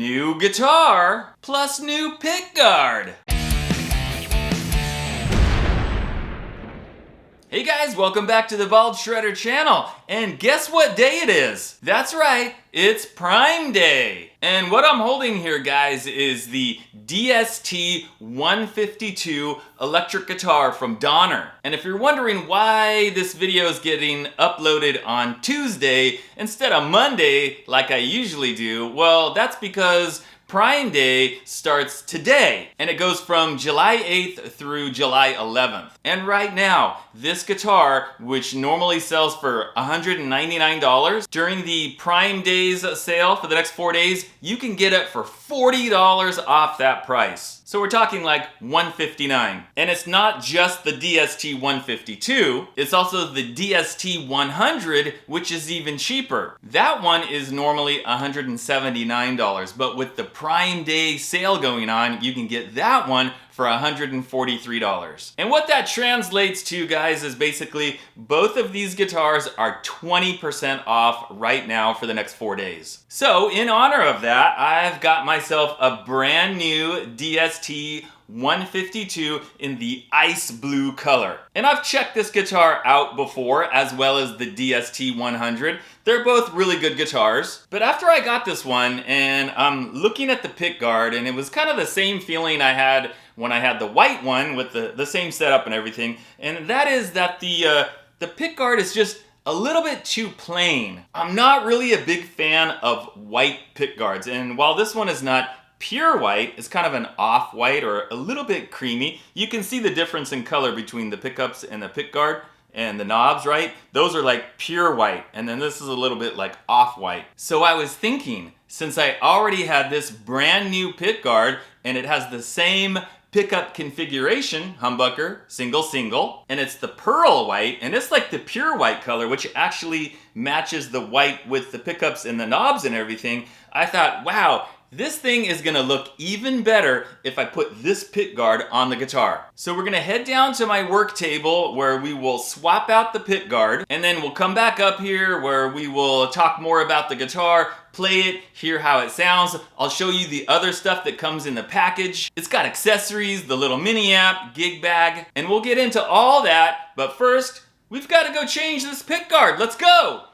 new guitar plus new pickguard. Hey guys, welcome back to the Bald Shredder channel. And guess what day it is? That's right, it's Prime Day. And what I'm holding here, guys, is the DST-152 electric guitar from Donner. And if you're wondering why this video is getting uploaded on Tuesday instead of Monday like I usually do, well, that's because Prime Day starts today, and it goes from July 8th through July 11th. And right now, this guitar, which normally sells for $199, during the Prime Days sale for the next 4 days, you can get it for $40 off that price. So we're talking like $159. And it's not just the DST-152, it's also the DST-100, which is even cheaper. That one is normally $179, but with the Prime Day sale going on, you can get that one for $143. And what that translates to, guys, is basically both of these guitars are 20% off right now for the next 4 days. So in honor of that, I've got myself a brand new DST-152 in the ice blue color. And I've checked this guitar out before, as well as the DST-100. They're both really good guitars. But after I got this one, and I'm looking at the pickguard, and it was kind of the same feeling I had when I had the white one with the same setup and everything, and that is that the pickguard is just a little bit too plain. I'm not really a big fan of white pickguards, and while this one is not pure white, it's kind of an off-white or a little bit creamy. You can see the difference in color between the pickups and the pickguard and the knobs, right? Those are like pure white, and then this is a little bit like off-white. So I was thinking, since I already had this brand new pickguard and it has the same pickup configuration, humbucker, single, and it's the pearl white, and it's like the pure white color, which actually matches the white with the pickups and the knobs and everything. I thought, wow, this thing is gonna look even better if I put this pickguard on the guitar. So we're gonna head down to my work table where we will swap out the pickguard, and then we'll come back up here where we will talk more about the guitar, play it, hear how it sounds. I'll show you the other stuff that comes in the package. It's got accessories, the little mini amp, gig bag, and we'll get into all that. But first, we've got to go change this pickguard. Let's go!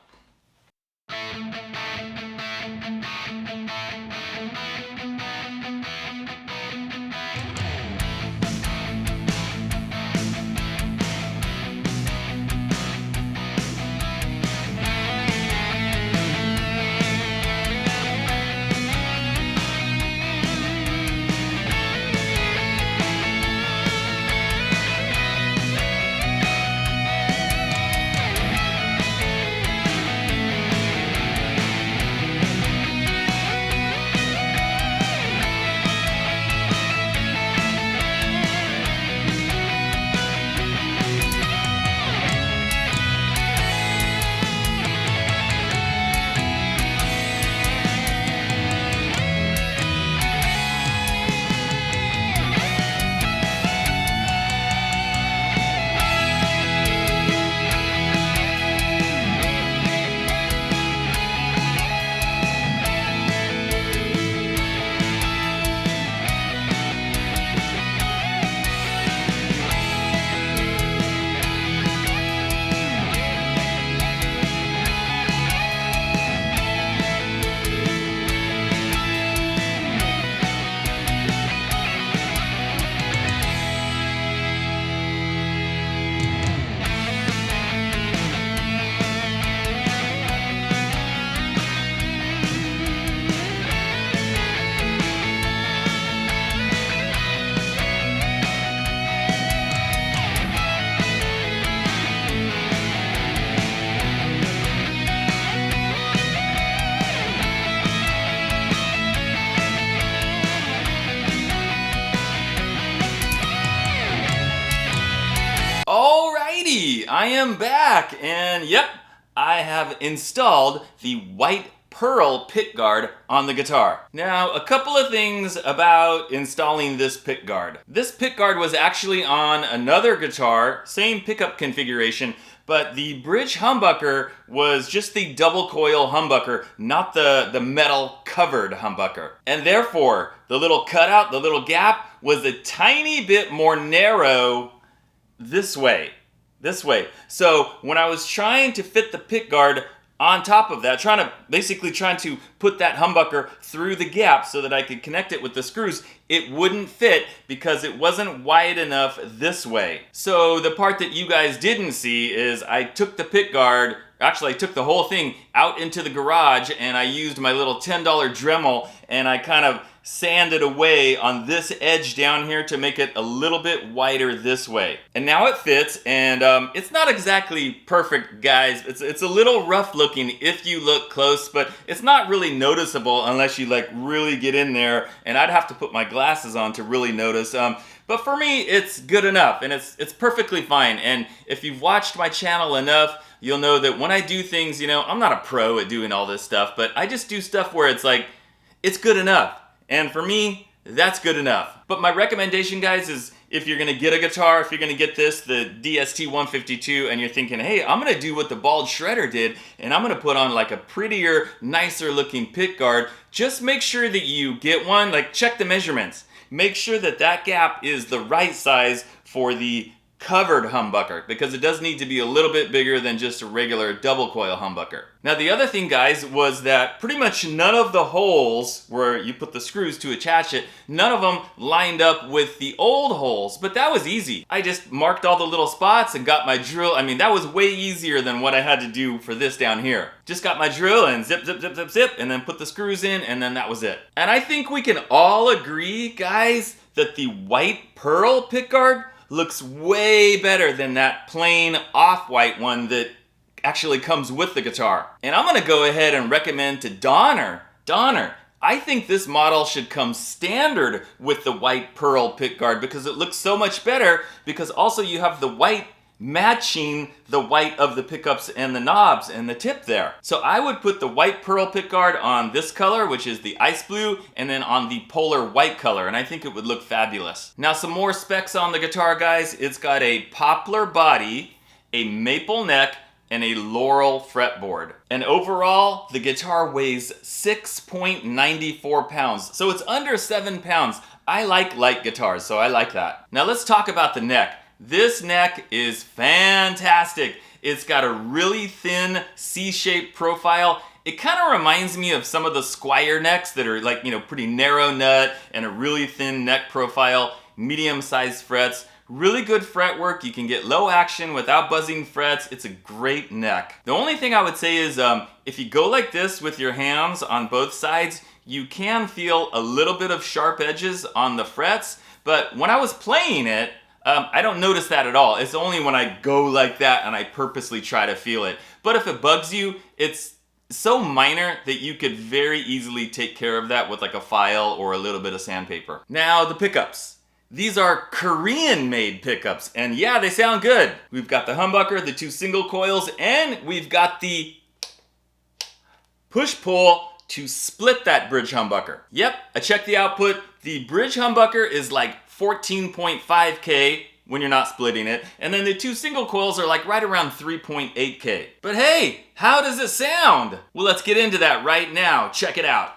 Alrighty, I am back, and yep, I have installed the white pearl pickguard on the guitar. Now, a couple of things about installing this pickguard. This pickguard was actually on another guitar, same pickup configuration, but the bridge humbucker was just the double coil humbucker, not the metal covered humbucker. And therefore, the little cutout, the little gap, was a tiny bit more narrow this way. So when I was trying to fit the pickguard on top of that, trying to put that humbucker through the gap so that I could connect it with the screws, it wouldn't fit because it wasn't wide enough this way. So the part that you guys didn't see is I took the pickguard, actually I took the whole thing out into the garage and I used my little $10 Dremel and I kind of sanded away on this edge down here to make it a little bit wider this way. And now it fits, and it's not exactly perfect, guys. It's a little rough looking if you look close, but it's not really noticeable unless you like really get in there, and I'd have to put my glasses on to really notice. But for me, it's good enough, and it's perfectly fine. And if you've watched my channel enough, you'll know that when I do things, you know, I'm not a pro at doing all this stuff, but I just do stuff where it's like, it's good enough. And for me, that's good enough. But my recommendation, guys, is if you're gonna get a guitar, if you're gonna get this, the DST-152, and you're thinking, hey, I'm gonna do what the Bald Shredder did, and I'm gonna put on like a prettier, nicer looking pickguard, just make sure that you get one, like check the measurements. Make sure that that gap is the right size for the covered humbucker, because it does need to be a little bit bigger than just a regular double coil humbucker. Now the other thing, guys, was that pretty much none of the holes where you put the screws to attach it, none of them lined up with the old holes, but that was easy. I just marked all the little spots and got my drill. I mean, that was way easier than what I had to do for this down here. Just got my drill and zip, zip, zip, zip, zip, and then put the screws in, and then that was it. And I think we can all agree, guys, that the white pearl pickguard looks way better than that plain off-white one that actually comes with the guitar. And I'm gonna go ahead and recommend to Donner, I think this model should come standard with the white pearl pickguard because it looks so much better, because also you have the white matching the white of the pickups and the knobs and the tip there. So I would put the white pearl pickguard on this color, which is the ice blue, and then on the polar white color, and I think it would look fabulous. Now some more specs on the guitar, guys. It's got a poplar body, a maple neck, and a laurel fretboard. And overall, the guitar weighs 6.94 pounds, so it's under 7 pounds. I like light guitars, so I like that. Now let's talk about the neck. This neck is fantastic. It's got a really thin C-shaped profile. It kind of reminds me of some of the Squire necks that are like, you know, pretty narrow nut and a really thin neck profile, medium-sized frets, really good fretwork. You can get low action without buzzing frets. It's a great neck. The only thing I would say is if you go like this with your hands on both sides, you can feel a little bit of sharp edges on the frets, but when I was playing it, I don't notice that at all. It's only when I go like that and I purposely try to feel it. But if it bugs you, it's so minor that you could very easily take care of that with like a file or a little bit of sandpaper. Now the pickups. These are Korean-made pickups, and yeah, they sound good. We've got the humbucker, the 2 single coils, and we've got the push-pull to split that bridge humbucker. Yep, I checked the output. The bridge humbucker is like 14.5K when you're not splitting it, and then the 2 single coils are like right around 3.8K. But hey, how does it sound? Well, let's get into that right now. Check it out.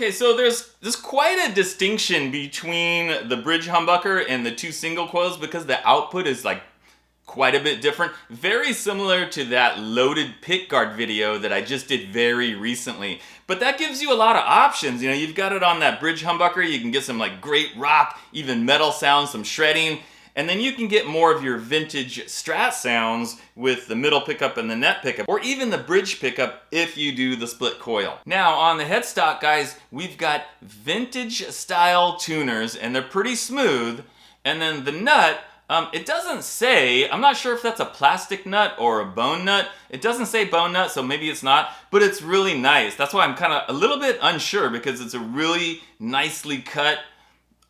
Okay, so there's quite a distinction between the bridge humbucker and the two single coils because the output is like quite a bit different. Very similar to that loaded pickguard video that I just did very recently. But that gives you a lot of options. You know, you've got it on that bridge humbucker, you can get some like great rock, even metal sounds, some shredding. And then you can get more of your vintage Strat sounds with the middle pickup and the net pickup, or even the bridge pickup if you do the split coil. Now on the headstock, guys, we've got vintage style tuners and they're pretty smooth. And then the nut, it doesn't say, I'm not sure if that's a plastic nut or a bone nut. It doesn't say bone nut, so maybe it's not, but it's really nice. That's why I'm kind of a little bit unsure because it's a really nicely cut.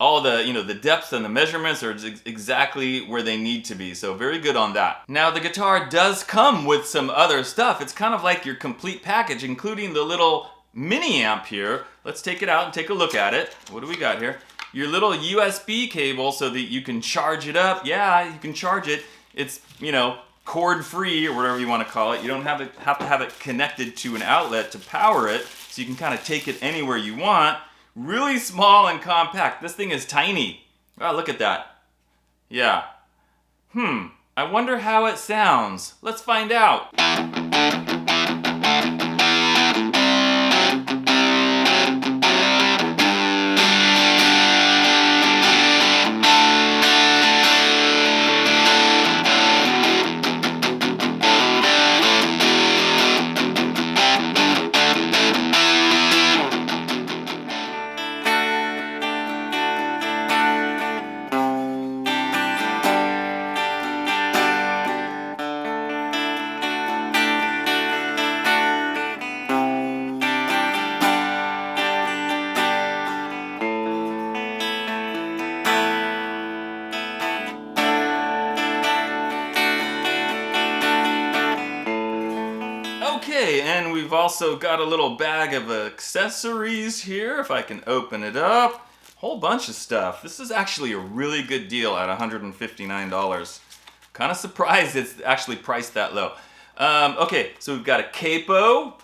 All the, you know, the depths and the measurements are exactly where they need to be. So very good on that. Now the guitar does come with some other stuff. It's kind of like your complete package, including the little mini amp here. Let's take it out and take a look at it. What do we got here? Your little USB cable so that you can charge it up. Yeah, you can charge it. It's, you know, cord free or whatever you want to call it. You don't have to have it connected to an outlet to power it. So you can kind of take it anywhere you want. Really small and compact. This thing is tiny. Oh, look at that. Yeah. I wonder how it sounds. Let's find out. Okay, and we've also got a little bag of accessories here, if I can open it up. Whole bunch of stuff. This is actually a really good deal at $159. Kind of surprised it's actually priced that low. Okay, so we've got a capo.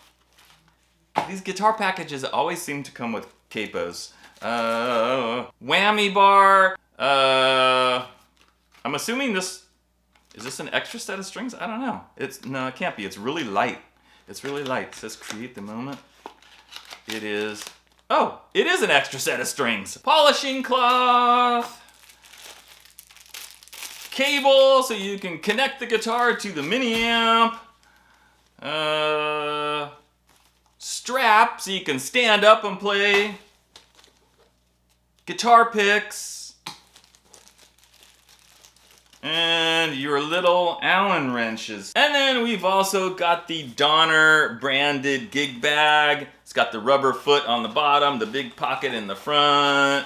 These guitar packages always seem to come with capos. Whammy bar. I'm assuming this, is this an extra set of strings? I don't know. No, it can't be. It's really light. It's really light. It says create the moment. It is, oh, it is an extra set of strings. Polishing cloth. Cable so you can connect the guitar to the mini amp. Strap so you can stand up and play. Guitar picks. And your little Allen wrenches. And then we've also got the Donner branded gig bag. It's got the rubber foot on the bottom, the big pocket in the front.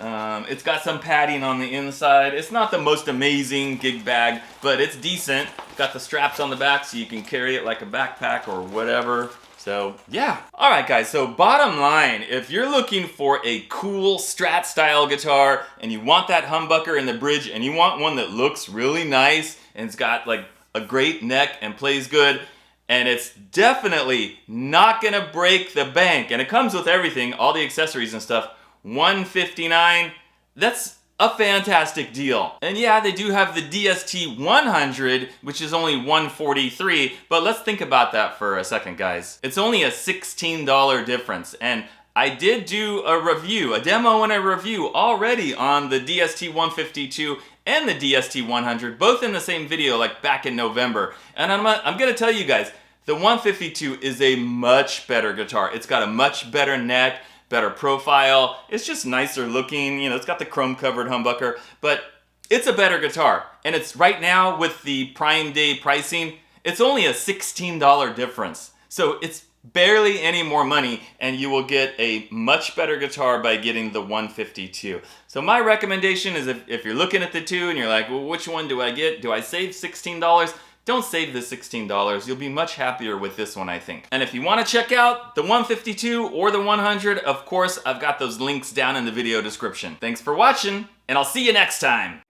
It's got some padding on the inside. It's not the most amazing gig bag, but it's decent. Got the straps on the back so you can carry it like a backpack or whatever. So yeah. All right guys, so bottom line, if you're looking for a cool Strat style guitar and you want that humbucker in the bridge and you want one that looks really nice and it's got like a great neck and plays good and it's definitely not gonna break the bank and it comes with everything, all the accessories and stuff, $159, that's a fantastic deal. And yeah, they do have the DST-100, which is only $143, but let's think about that for a second, guys. It's only a $16 difference, and I did do a demo and a review already on the DST-152 and the DST-100, both in the same video, like back in November. And I'm gonna tell you guys, the 152 is a much better guitar. It's got a much better neck, better profile. It's just nicer looking. You know, it's got the chrome covered humbucker, but it's a better guitar. And it's right now with the Prime Day pricing, it's only a $16 difference. So it's barely any more money and you will get a much better guitar by getting the 152. So my recommendation is if you're looking at the two and you're like, well, which one do I get? Do I save $16? Don't save the $16. You'll be much happier with this one, I think. And if you want to check out the 152 or the 100, of course, I've got those links down in the video description. Thanks for watching, and I'll see you next time.